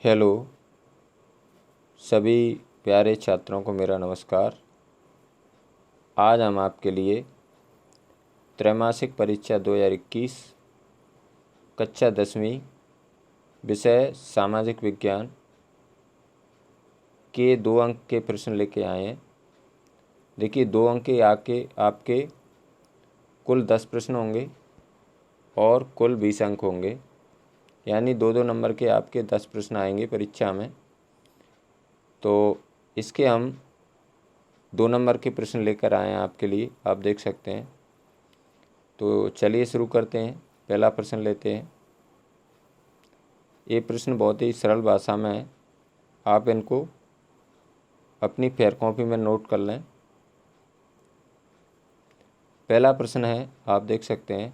Hello सभी प्यारे छात्रों को मेरा नमस्कार। आज हम आपके लिए त्रैमासिक परीक्षा 2021 कक्षा 10वीं विषय सामाजिक विज्ञान के 2 अंक के प्रश्न लेके आए हैं। देखिए 2 अंक के आपके कुल 10 प्रश्न होंगे और कुल 20 अंक होंगे, यानी 2-2 नंबर के आपके 10 प्रश्न आएंगे परीक्षा में। तो इसके हम 2 नंबर के प्रश्न लेकर आए हैं आपके लिए, आप देख सकते हैं। तो चलिए शुरू करते हैं। पहला प्रश्न लेते हैं। ये प्रश्न बहुत ही सरल भाषा में है, आप इनको अपनी फेयर कॉपी में नोट कर लें। पहला प्रश्न है, आप देख सकते हैं,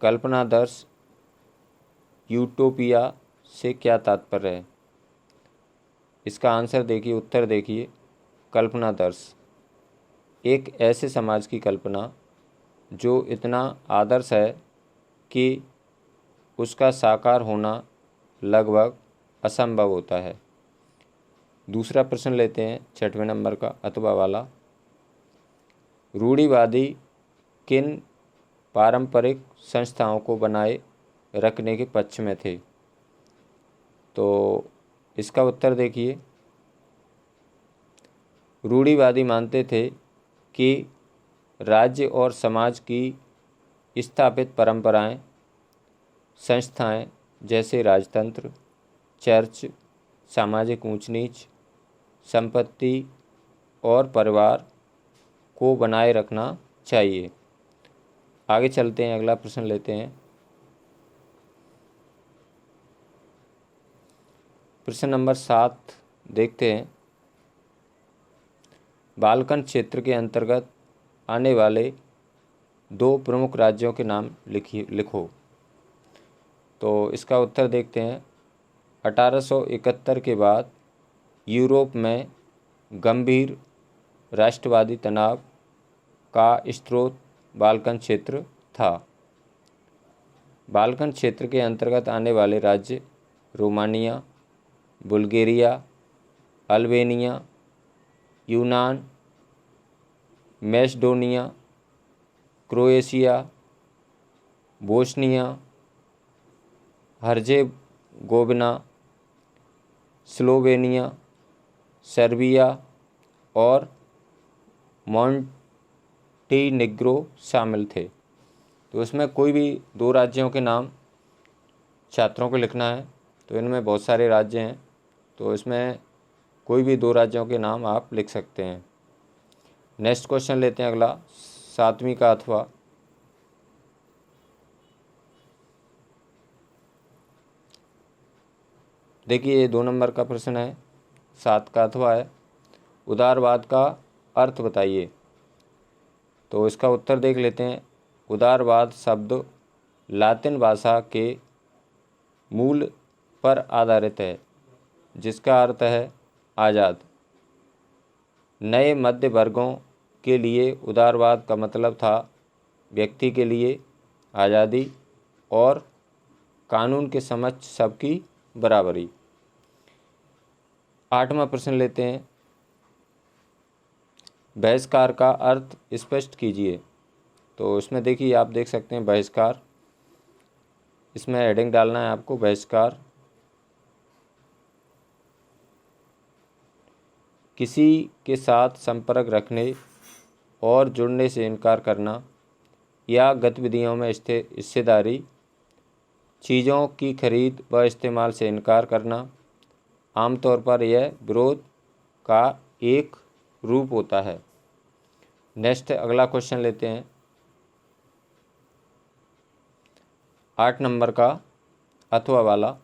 कल्पनादर्श यूटोपिया से क्या तात्पर्य है। इसका आंसर देखिए, उत्तर देखिए। कल्पनादर्श एक ऐसे समाज की कल्पना जो इतना आदर्श है कि उसका साकार होना लगभग असंभव होता है। दूसरा प्रश्न लेते हैं, 6वें नंबर का अथवा वाला। रूढ़िवादी किन पारंपरिक संस्थाओं को बनाए रखने के पक्ष में थे। तो इसका उत्तर देखिए। रूढ़िवादी मानते थे कि राज्य और समाज की स्थापित परंपराएं, संस्थाएं जैसे राजतंत्र, चर्च, सामाजिक ऊंच नीच, संपत्ति और परिवार को बनाए रखना चाहिए। आगे चलते हैं, अगला प्रश्न लेते हैं। प्रश्न नंबर 7 देखते हैं। बाल्कन क्षेत्र के अंतर्गत आने वाले 2 प्रमुख राज्यों के नाम लिखो। तो इसका उत्तर देखते हैं। 1871 के बाद यूरोप में गंभीर राष्ट्रवादी तनाव का स्रोत बाल्कन क्षेत्र था। बाल्कन क्षेत्र के अंतर्गत आने वाले राज्य रोमानिया, बुल्गारिया, अल्बानिया, यूनान, Macedonia, Croatia, Bosnia Herzegovina, Slovenia, Serbia और मॉन्टेनेग्रो शामिल थे। तो इसमें कोई भी 2 राज्यों के नाम छात्रों को लिखना है। तो इनमें बहुत सारे राज्य हैं, तो इसमें कोई भी 2 राज्यों के नाम आप लिख सकते हैं। नेक्स्ट क्वेश्चन लेते हैं, अगला 7वीं का अथवा। देखिए ये 2 नंबर का प्रश्न है, 7 का अथवा है। उदारवाद का अर्थ बताइए। तो इसका उत्तर देख लेते हैं। उदारवाद शब्द लातिन भाषा के मूल पर आधारित है, जिसका अर्थ है आज़ाद। नए मध्य वर्गों के लिए उदारवाद का मतलब था व्यक्ति के लिए आज़ादी और कानून के समक्ष सबकी बराबरी। 8वां प्रश्न लेते हैं। बहिष्कार का अर्थ स्पष्ट कीजिए। तो इसमें देखिए, आप देख सकते हैं बहिष्कार, इसमें हेडिंग डालना है आपको, बहिष्कार किसी के साथ संपर्क रखने और जुड़ने से इनकार करना या गतिविधियों में हिस्सेदारी, चीज़ों की खरीद व इस्तेमाल से इनकार करना। आमतौर पर यह विरोध का एक रूप होता है। नेक्स्ट अगला क्वेश्चन लेते हैं, 8 नंबर का अथवा वाला।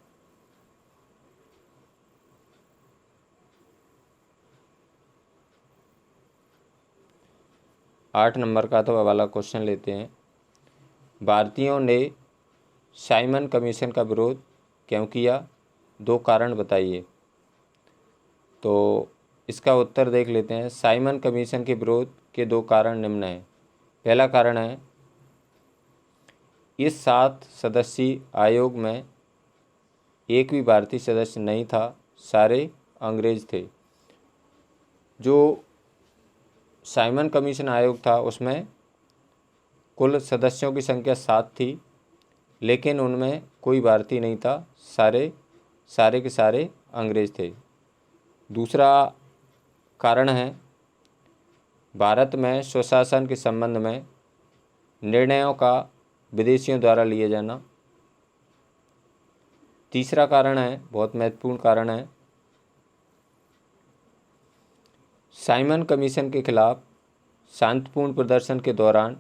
आठ नंबर का अथवा वाला क्वेश्चन लेते हैं। भारतीयों ने साइमन कमीशन का विरोध क्यों किया, 2 कारण बताइए। तो इसका उत्तर देख लेते हैं। साइमन कमीशन के विरोध के 2 कारण निम्न हैं। पहला कारण है, इस 7 सदस्यीय आयोग में एक भी भारतीय सदस्य नहीं था, सारे अंग्रेज थे। जो साइमन कमीशन आयोग था उसमें कुल सदस्यों की संख्या 7 थी, लेकिन उनमें कोई भारतीय नहीं था, सारे के सारे अंग्रेज थे। दूसरा कारण है भारत में स्वशासन के संबंध में निर्णयों का विदेशियों द्वारा लिए जाना। तीसरा कारण है, बहुत महत्वपूर्ण कारण है, साइमन कमीशन के खिलाफ शांतिपूर्ण प्रदर्शन के दौरान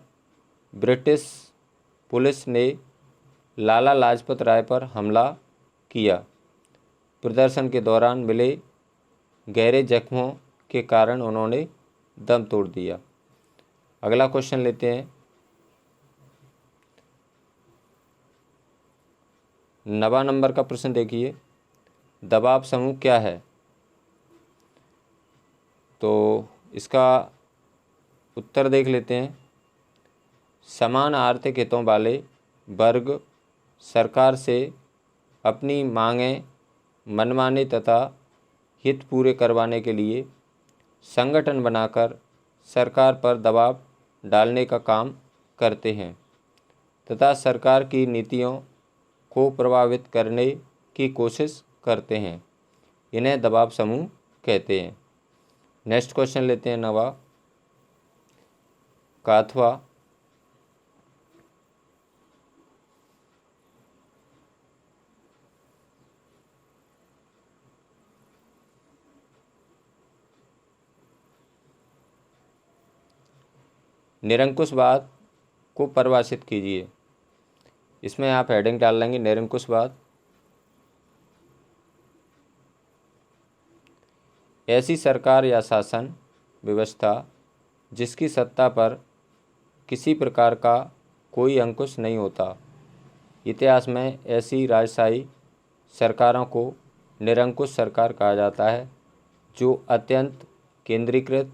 ब्रिटिश पुलिस ने लाला लाजपत राय पर हमला किया। प्रदर्शन के दौरान मिले गहरे जख्मों के कारण उन्होंने दम तोड़ दिया। अगला क्वेश्चन लेते हैं। 9वां नंबर का प्रश्न देखिए, दबाव समूह क्या है? तो इसका उत्तर देख लेते हैं। समान आर्थिक हितों वाले वर्ग सरकार से अपनी मांगें मनमाने तथा हित पूरे करवाने के लिए संगठन बनाकर सरकार पर दबाव डालने का काम करते हैं तथा सरकार की नीतियों को प्रभावित करने की कोशिश करते हैं। इन्हें दबाव समूह कहते हैं। नेक्स्ट क्वेश्चन लेते हैं 9वां, काथवा। निरंकुशवाद को परिभाषित कीजिए। इसमें आप हेडिंग डाल लेंगे निरंकुशवाद। ऐसी सरकार या शासन व्यवस्था जिसकी सत्ता पर किसी प्रकार का कोई अंकुश नहीं होता। इतिहास में ऐसी राजशाही सरकारों को निरंकुश सरकार कहा जाता है, जो अत्यंत केंद्रीकृत,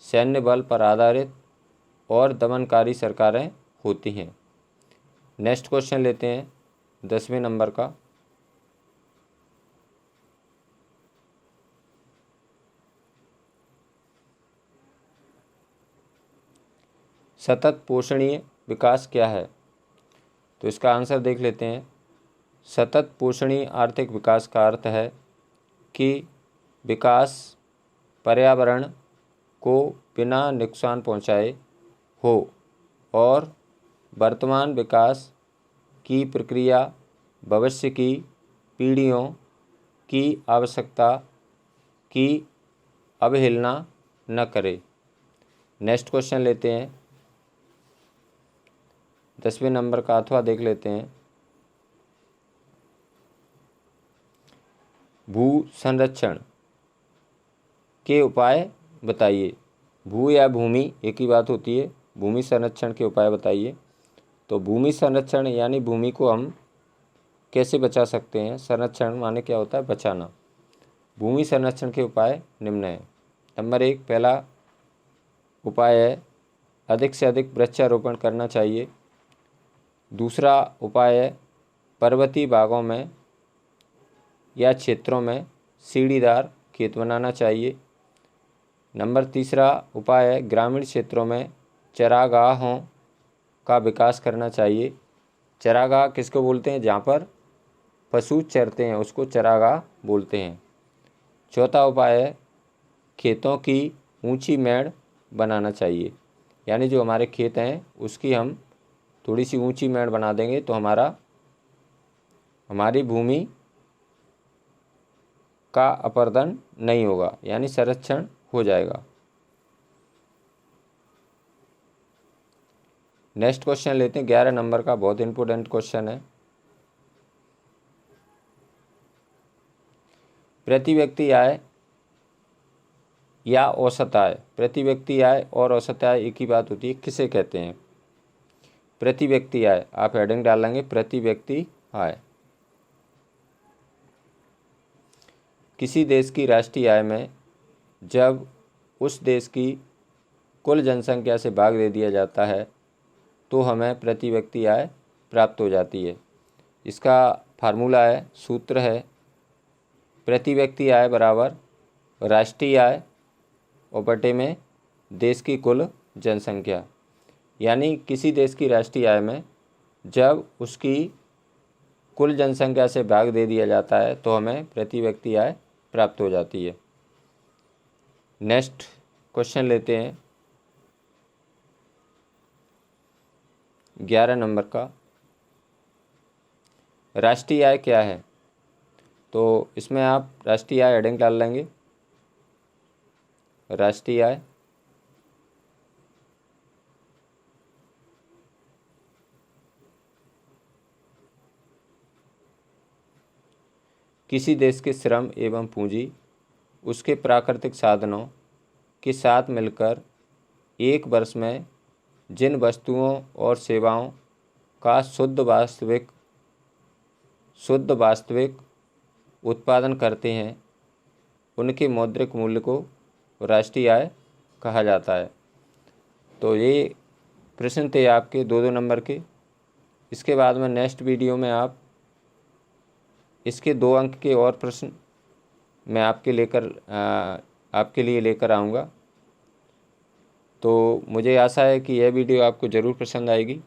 सैन्य बल पर आधारित और दमनकारी सरकारें होती हैं। नेक्स्ट क्वेश्चन लेते हैं 10वें नंबर का। सतत पोषणीय विकास क्या है? तो इसका आंसर देख लेते हैं। सतत पोषणीय आर्थिक विकास का अर्थ है कि विकास पर्यावरण को बिना नुकसान पहुंचाए हो और वर्तमान विकास की प्रक्रिया भविष्य की पीढ़ियों की आवश्यकता की अवहेलना न करे। नेक्स्ट क्वेश्चन लेते हैं 10वें नंबर का, अथवा देख लेते हैं। भू संरक्षण के उपाय बताइए। भू या भूमि एक ही बात होती है। भूमि संरक्षण के उपाय बताइए। तो भूमि संरक्षण यानी भूमि को हम कैसे बचा सकते हैं। संरक्षण माने क्या होता है? बचाना। भूमि संरक्षण के उपाय निम्न हैं। नंबर 1, पहला उपाय है अधिक से अधिक वृक्षारोपण करना चाहिए। दूसरा उपाय है पर्वतीय भागों में या क्षेत्रों में सीढ़ीदार खेत बनाना चाहिए। नंबर 3 उपाय है ग्रामीण क्षेत्रों में चरागाहों का विकास करना चाहिए। चरागाह किसको बोलते हैं? जहाँ पर पशु चरते हैं उसको चरागाह बोलते हैं। चौथा उपाय है खेतों की ऊंची मेड़ बनाना चाहिए, यानी जो हमारे खेत हैं उसकी हम थोड़ी सी ऊंची मेड़ बना देंगे तो हमारी भूमि का अपरदन नहीं होगा, यानी संरक्षण हो जाएगा। नेक्स्ट क्वेश्चन लेते हैं 11 नंबर का, बहुत इंपॉर्टेंट क्वेश्चन है। प्रति व्यक्ति आय या औसत आय। प्रति व्यक्ति आय और औसत आय एक ही बात होती है, किसे कहते हैं? प्रति व्यक्ति आय। आप हेडिंग डालेंगे प्रति व्यक्ति आय। किसी देश की राष्ट्रीय आय में जब उस देश की कुल जनसंख्या से भाग दे दिया जाता है तो हमें प्रति व्यक्ति आय प्राप्त हो जाती है। इसका फार्मूला है, सूत्र है, प्रति व्यक्ति आय बराबर राष्ट्रीय आय और बटे में देश की कुल जनसंख्या। यानी किसी देश की राष्ट्रीय आय में जब उसकी कुल जनसंख्या से भाग दे दिया जाता है तो हमें प्रति व्यक्ति आय प्राप्त हो जाती है। नेक्स्ट क्वेश्चन लेते हैं 11 नंबर का। राष्ट्रीय आय क्या है? तो इसमें आप राष्ट्रीय आय हेडिंग डाल लेंगे, राष्ट्रीय आय किसी देश के श्रम एवं पूंजी उसके प्राकृतिक साधनों के साथ मिलकर एक वर्ष में जिन वस्तुओं और सेवाओं का शुद्ध वास्तविक उत्पादन करते हैं उनके मौद्रिक मूल्य को राष्ट्रीय आय कहा जाता है। तो ये प्रश्न थे आपके 2-2 नंबर के। इसके बाद में नेक्स्ट वीडियो में आप इसके 2 अंक के और प्रश्न मैं आपके लिए लेकर आऊँगा। तो मुझे आशा है कि यह वीडियो आपको ज़रूर पसंद आएगी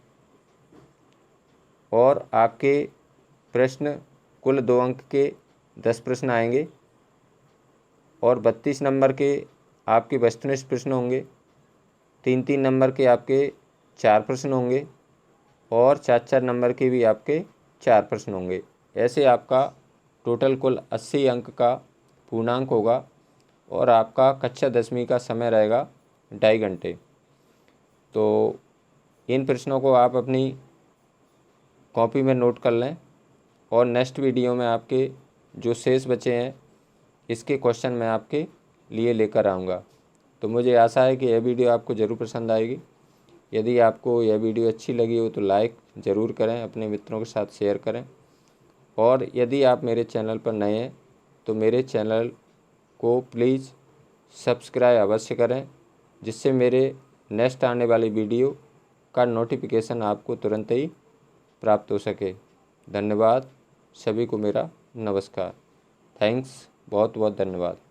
और आपके प्रश्न कुल 2 अंक के 10 प्रश्न आएंगे और 32 नंबर के आपके वस्तुनिष्ठ प्रश्न होंगे, 3-3 नंबर के आपके 4 प्रश्न होंगे और 4-4 नंबर के भी आपके 4 प्रश्न होंगे। ऐसे आपका टोटल कुल 80 अंक का पूर्णांक होगा और आपका कक्षा 10वीं का समय रहेगा 2.5 घंटे। तो इन प्रश्नों को आप अपनी कॉपी में नोट कर लें और नेक्स्ट वीडियो में आपके जो शेष बचे हैं इसके क्वेश्चन मैं आपके लिए लेकर आऊँगा। तो मुझे आशा है कि यह वीडियो आपको ज़रूर पसंद आएगी। यदि आपको यह वीडियो अच्छी लगी हो तो लाइक ज़रूर करें, अपने मित्रों के साथ शेयर करें और यदि आप मेरे चैनल पर नए हैं तो मेरे चैनल को प्लीज़ सब्सक्राइब अवश्य करें, जिससे मेरे नेक्स्ट आने वाली वीडियो का नोटिफिकेशन आपको तुरंत ही प्राप्त हो सके। धन्यवाद, सभी को मेरा नमस्कार। थैंक्स, बहुत बहुत धन्यवाद।